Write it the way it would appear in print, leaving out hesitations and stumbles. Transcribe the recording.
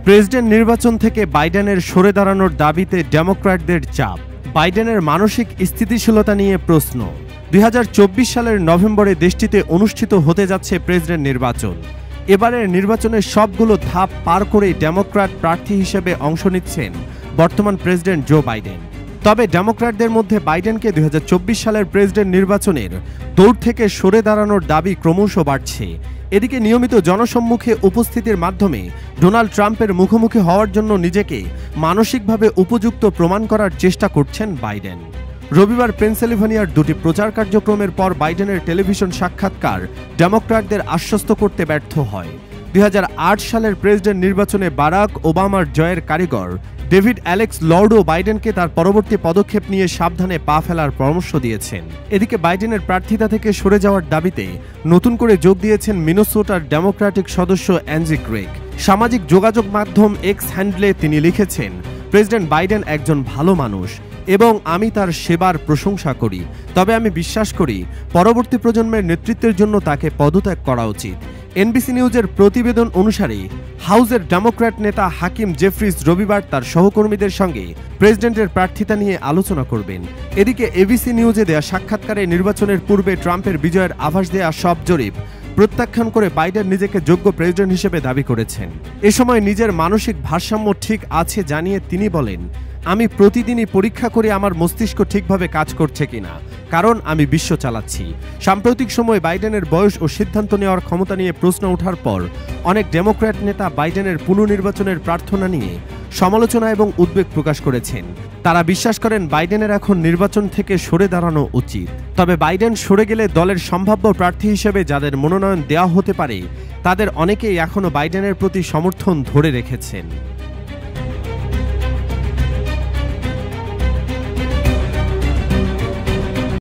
President নির্বাচন থেকে বাইডেনের সরে দাঁড়ানোর দাবিতে ডেমোক্র্যাটদের চাপ। বাইডেনের মানসিক স্থিতিশীলতা নিয়ে প্রশ্ন। 2024 সালের নভেম্বরে দেশটিতে অনুষ্ঠিত হতে যাচ্ছে প্রেসিডেন্ট নির্বাচন। এবারের নির্বাচনের সবগুলো ধাপ পার করেই ডেমোক্র্যাট প্রার্থী হিসেবে অংশ নিচ্ছেন বর্তমান প্রেসিডেন্ট জো বাইডেন। তবে ডেমোক্র্যাটদের মধ্যে বাইডেনকে 2024 সালের প্রেসিডেন্ট নির্বাচনের দৌড় থেকে সরে দাঁড়ানোর দাবি ক্রমশ বাড়ছে। এদিকে নিয়মিত জনসম্মুখে উপস্থিতির মাধ্যমে ডোনাল্ড ট্রাম্পের মুখোমুখি হওয়ার জন্য নিজেকে মানসিকভাবে উপযুক্ত প্রমাণ করার চেষ্টা করছেন বাইডেন। রবিবার পেনসিলভানিয়ার দুটি প্রচার কার্যক্রমের পর বাইডেনের টেলিভিশন সাক্ষাৎকার ডেমোক্র্যাটদের আশ্বস্ত করতে ব্যর্থ হয়। 2008 সালের প্রেসিডেন্ট নির্বাচনে বারাক ওবামার জয়ের কারিগর ডেভিড অ্যালেক্স লর্ডও বাইডেনকে তার পরবর্তী পদক্ষেপ নিয়ে সাবধানে পা ফেলার পরামর্শ দিয়েছেন। এদিকে বাইডেনের প্রার্থিতা থেকে সরে যাওয়ার দাবিতে নতুন করে যোগ দিয়েছেন মিনেসোটার ডেমোক্র্যাটিক সদস্য অ্যাঞ্জি গ্রেগ। সামাজিক যোগাযোগ মাধ্যম এক্স হ্যান্ডলে তিনি লিখেছেন, প্রেসিডেন্ট বাইডেন একজন ভালো মানুষ এবং আমি তার সেবার প্রশংসা করি। তবে আমি বিশ্বাস করি পরবর্তী প্রজন্মের নেতৃত্বের জন্য তাকে পদত্যাগ করা উচিত। এনবিসি নিউজের প্রতিবেদন অনুসারে হাউসের ডেমোক্র্যাট নেতা হাকিম জেফ্রিজ রবিবার তার সহকর্মীদের সঙ্গে প্রেসিডেন্টের প্রার্থিতা নিয়ে আলোচনা করবেন। এদিকে এবিসি নিউজে দেয়া সাক্ষাৎকারে নির্বাচনের পূর্বে ট্রাম্পের বিজয়ের আভাস দেয়া সব জরিপ প্রত্যাখ্যান করে বাইডেন নিজেকে যোগ্য প্রেসিডেন্ট হিসেবে দাবি করেছেন। এ সময় নিজের মানসিক ভারসাম্য ঠিক আছে জানিয়ে তিনি বলেন, আমি প্রতিদিনই পরীক্ষা করি আমার মস্তিষ্ক ঠিকভাবে কাজ করছে কিনা, কারণ আমি বিশ্ব চালাচ্ছি। সাম্প্রতিক সময় বাইডেনের বয়স ও সিদ্ধান্ত নেওয়ার ক্ষমতা নিয়ে প্রশ্ন ওঠার পর অনেক ডেমোক্র্যাট নেতা বাইডেনের পুনর্নির্বাচনের প্রার্থনা নিয়ে সমালোচনা এবং উদ্বেগ প্রকাশ করেছেন। তারা বিশ্বাস করেন বাইডেনের এখন নির্বাচন থেকে সরে দাঁড়ানো উচিত। তবে বাইডেন সরে গেলে দলের সম্ভাব্য প্রার্থী হিসেবে যাদের মনোনয়ন দেওয়া হতে পারে তাদের অনেকেই এখনও বাইডেনের প্রতি সমর্থন ধরে রেখেছেন।